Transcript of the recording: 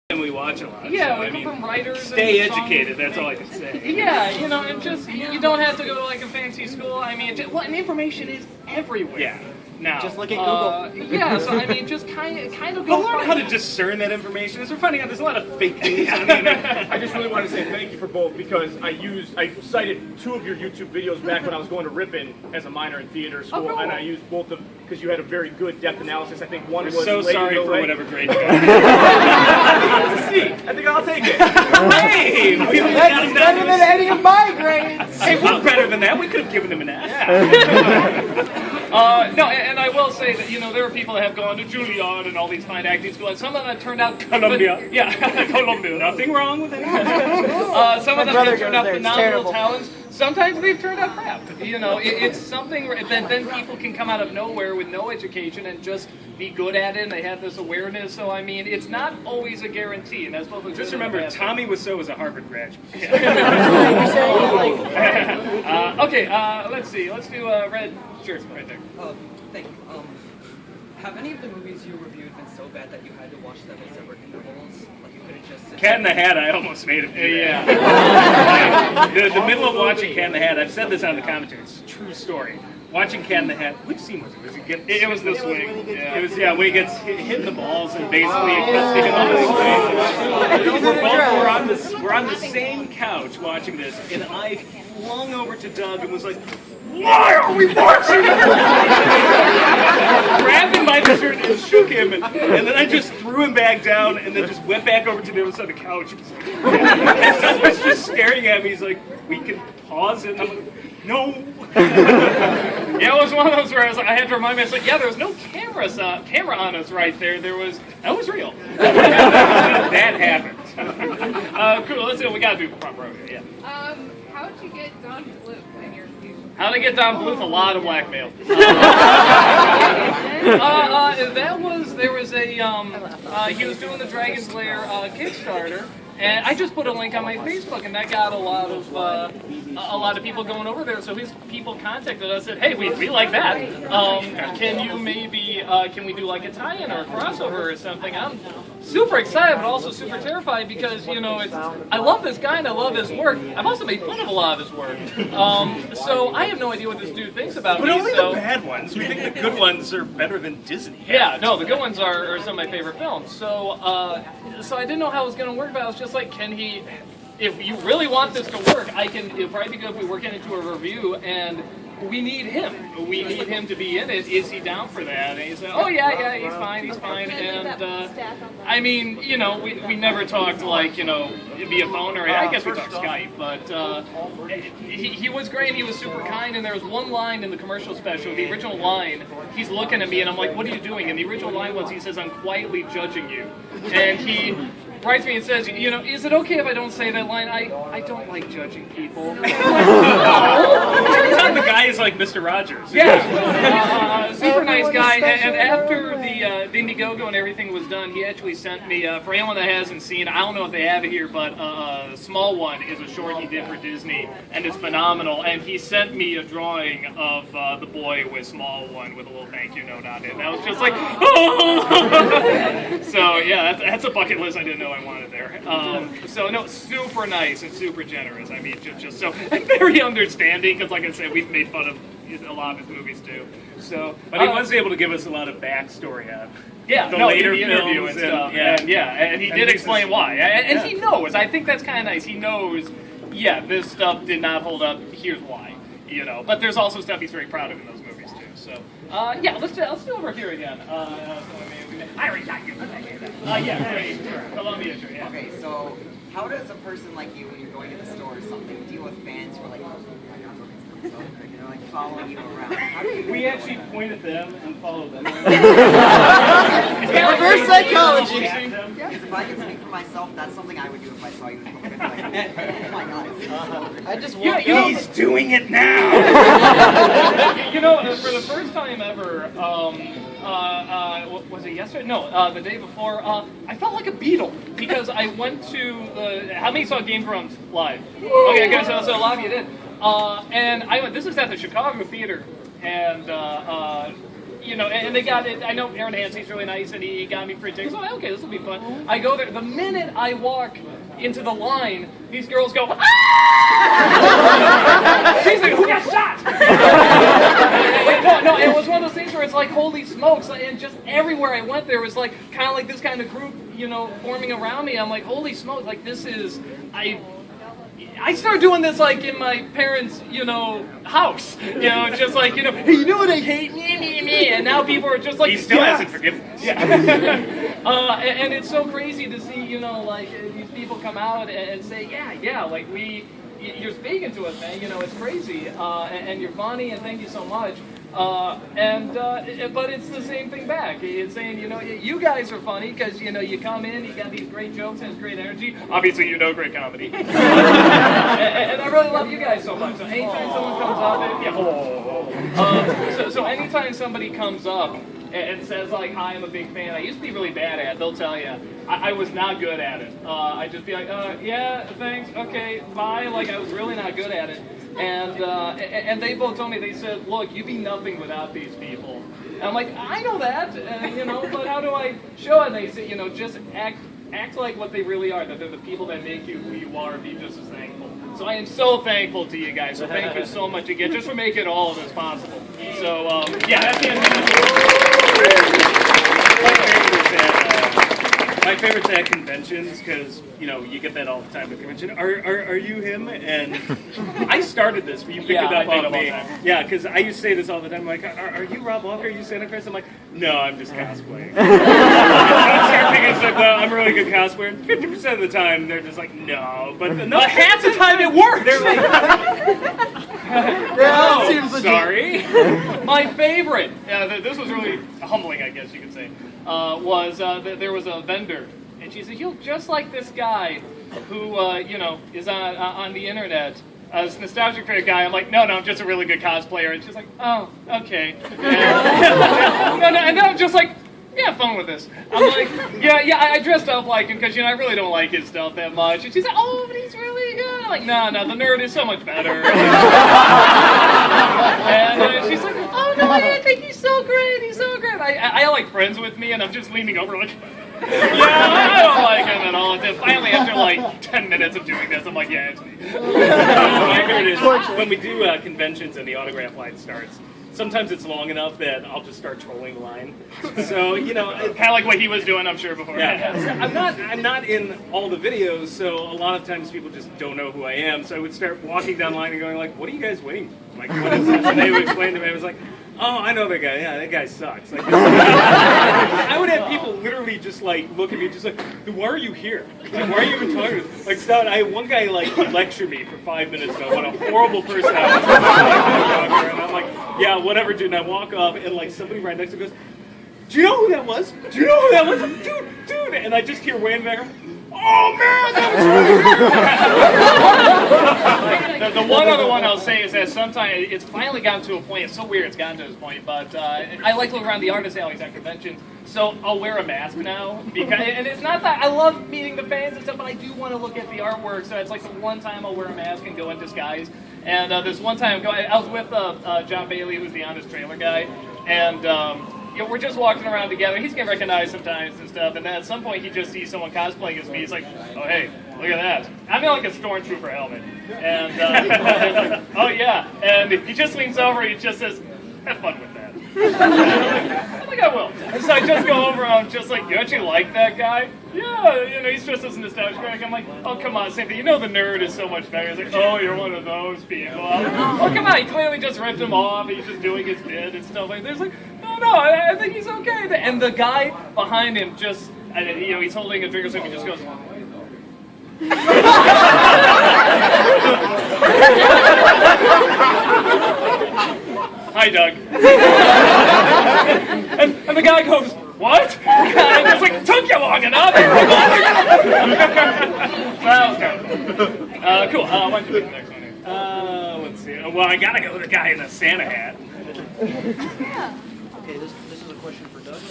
And we watch a lot. Yeah, so, we come from writers. Stay and educated, that's all I can say. Yeah, and just, you don't have to go to like a fancy school. I mean, and information is everywhere. Yeah. Now, just look at Google. Yeah, so I mean, just kind of but go. learn how to discern that information. As we're finding out, there's a lot of fake news on the internet. I just really want to say thank you for both because I cited 2 of your YouTube videos back when I was going to Ripon as a minor in theater school, and I used both of because you had a very good depth analysis. I think one We're was so Lady sorry Del for Rey. whatever grade you got. It's a C. I think I'll take it. Hey, we got him Better down. than any of my grades. Hey, we're better than that. We could have given him an F. No, and I will say that there are people that have gone to Juilliard and all these fine acting schools, and some of them turned out Columbia. Yeah, Columbia. Nothing wrong with that. Some of them brother have turned goes out there. It's phenomenal terrible. talents. Sometimes they've turned out crap. It's something where then people can come out of nowhere with no education and just be good at it, and they have this awareness. So, I mean, it's not always a guarantee, and that's both a good Just and a remember, bad thing. Tommy Wiseau was a Harvard graduate. Okay, let's see. Let's do red shirt right there. Have any of the movies you reviewed been so bad that you had to watch them as separate intervals? Like you couldn't just sit Cat in the Hat, I almost made him do that. Yeah. The middle of watching Cat in the Hat, I've said this on the commentary, it's a true story. Watching Cat in the Hat, which scene was it? Was it It was the swing. Yeah. It was, when he gets hit in the balls and basically it cuts to him on the swing. We're on the same couch watching this, and I flung over to Doug and was like, "Why are we watching it?" Grabbed him by the shirt and shook him, and then I just threw him back down, and then just went back over to the other side of the couch. And Doug was just staring at me. He's like, "We can pause it." I'm like, "No." Yeah, it was one of those where I had to remind myself, yeah, there was no camera on us right there. That was real. That happened. Cool, let's see what we got to do front row here, yeah. How'd you get Don Bluth in your future? How to get Don Bluth? A lot of blackmail. There was a, he was doing the Dragon's Lair Kickstarter, and I just put a link on my Facebook, and that got a lot of people going over there. So his people contacted us and said, hey, we like that. Can you maybe, can we do like a tie-in or a crossover or something? I'm super excited, but also super terrified because, I love this guy and I love his work. I've also made fun of a lot of his work. So I have no idea what this dude thinks about But me. only so. the bad ones. We think the good ones are better than Disney. Yeah, no, the good ones are some of my favorite films. So, so I didn't know how it was going to work, but I was just like, can he? If you really want this to work, it'll probably be good if we work it into a review, and we need him. We need him to be in it. Is he down for that? And he said, oh yeah, he's fine. And I mean, we never talked like via phone or I guess we talked Skype, but he was great. He was super kind, and there was one line in the commercial special. The original line, he's looking at me, and I'm like, what are you doing? And the original line was, he says, I'm quietly judging you, and he writes me and says, is it okay if I don't say that line? I don't like judging people. Turns out the guy is like Mr. Rogers. Yeah, super nice guy. And after the Indiegogo and everything was done, he actually sent me, for anyone that hasn't seen, I don't know if they have it here, but Small One is a short he did for Disney, and it's phenomenal. And he sent me a drawing of the boy with Small One with a little thank you note on it. And I was just like, oh! So yeah, that's a bucket list I didn't know I wanted there. So no, super nice and super generous. I mean, just so very understanding because, like I said, we've made fun of a lot of his movies too. So, But he was able to give us a lot of backstory on the no, later in the interview films and stuff. and And he did explain why. And he knows. I think that's kind of nice. He knows. Yeah, this stuff did not hold up. Here's why. But there's also stuff he's very proud of in those movies too. So yeah, let's do over here again. I already got you. Yeah, great. Columbia, sure. Yeah. Okay, so how does a person like you, when you're going to the store or something, deal with fans who are like following you around? How do you? We actually point at them and follow them. Reverse psychology. Because if I can speak for myself, that's something I would do if I saw you in public. I'd be like, oh my god. I just want He's doing it now. For the first time ever, was it yesterday? No, the day before. I felt like a Beatle because I went to the. How many saw Game of Thrones live? Okay, good. So a lot of you did. And I went. This is at the Chicago Theater, and you know, and they got it. I know Aaron Hansey's really nice, and he got me free tickets. So I'm like, okay, this will be fun. I go there. The minute I walk into the line, these girls go, ah! She's like, who got shot? No, it was one of those things where it's like, holy smokes, and just everywhere I went there was like, kind of like this kind of group, you know, forming around me. I'm like, holy smokes, like this is, I started doing this like in my parents', you know, house. You know, just like, you know, hey, you know what I hate? Me. And now people are just like, He still hasn't forgiven us. and it's so crazy to see, you know, like these people come out and say, yeah, like you're speaking to us, man. You know, it's crazy, and you're funny, and thank you so much. But it's the same thing back. It's saying, you know, you guys are funny because, you know, you come in, you got these great jokes and it's great energy. Obviously, you know great comedy. and I really love you guys so much. So anytime someone comes up, so anytime somebody comes up and says like, hi, I'm a big fan, I used to be really bad at it. They'll tell you. I was not good at it. I'd just be like, yeah, thanks, okay, bye. Like, I was really not good at it. And they both told me, they said, look, you'd be nothing without these people. And I'm like, I know that, you know, but how do I show it? And they say, you know, just act like what they really are, that they're the people that make you who you are, be just as thankful. So I am so thankful to you guys, so thank you so much again, just for making all of this possible. So, yeah, that's the end of My favorite's at conventions, because, you know, you get that all the time at convention. Are you him? And I started this, but you picked it up on me. Yeah, because I used to say this all the time. I'm like, are you Rob Walker? Are you Santa Claus? I'm like, no, I'm just cosplaying. I start thinking, it's like, well, I'm a really good cosplayer. And 50% of the time, they're just like, no. But half the time it works! They're like, oh, sorry. My favorite, this was really humbling, I guess you could say, was that there was a vendor, and she said, you look just like this guy who, you know, is on the internet. This nostalgia critic guy. I'm like, no, I'm just a really good cosplayer. And she's like, oh, okay. And then I'm just like, yeah, have fun with this. I'm like, yeah, I dressed up like him because, you know, I really don't like his stuff that much. And she's like, oh, but he's really good. I'm like, no, the nerd is so much better. And she's like, oh, no, I think he's so great. He's so great. I like friends with me, and I'm just leaning over like, yeah, I don't like him at all. And then finally, after like 10 minutes of doing this, I'm like, yeah, it's me. My favorite is when we do conventions and the autograph line starts. Sometimes it's long enough that I'll just start trolling the line. So, you know, kind of like what he was doing, I'm sure, before. Yeah, I'm not in all the videos, so a lot of times people just don't know who I am. So I would start walking down the line and going like, what are you guys waiting for? Like, what is this? And they would explain to me. I was like, oh, I know that guy. Yeah, that guy sucks. Like, I would have people literally just like look at me, just like, why are you here? Like, why are you even talking? Like, so I had one guy like lecture me for 5 minutes about what a horrible person I was. And I'm like, yeah, whatever, dude. And I walk up, and like somebody right next to me goes, do you know who that was? Do you know who that was? Dude. And I just hear Wayne there. Oh man, that was the one other one I'll say is that sometimes it's finally gotten to a point. It's so weird. It's gotten to this point, but I like to look around the artist alleys at conventions, so I'll wear a mask now because. And it's not that I love meeting the fans and stuff, but I do want to look at the artwork. So it's like the one time I'll wear a mask and go in disguise. And this one time I was with John Bailey, who's the Honest Trailer guy, and. You know, we're just walking around together. He's getting recognized sometimes and stuff, and then at some point he just sees someone cosplaying as me. He's like, "Oh hey, look at that! I'm in like a stormtrooper helmet." And like, oh yeah, and he just leans over and he just says, "Have fun with that." I think I will. And so I just go over and I'm just like, "You actually like that guy?" Yeah, you know, he's just as nostalgic. I'm like, "Oh come on, same thing. You know the nerd is so much better." He's like, "Oh, you're one of those people." Oh come on, he clearly just ripped him off. He's just doing his bit and stuff like that. There's like. No, I think he's okay. And the guy behind him just, you know, he's holding a drink or something, he just goes, hi, Doug. and the guy goes, what? And it's like, took you long enough. Well, okay. Cool. Why don't you do the next one here? Let's see. Well, I gotta go with the guy in the Santa hat. Okay, this is a question for Doug.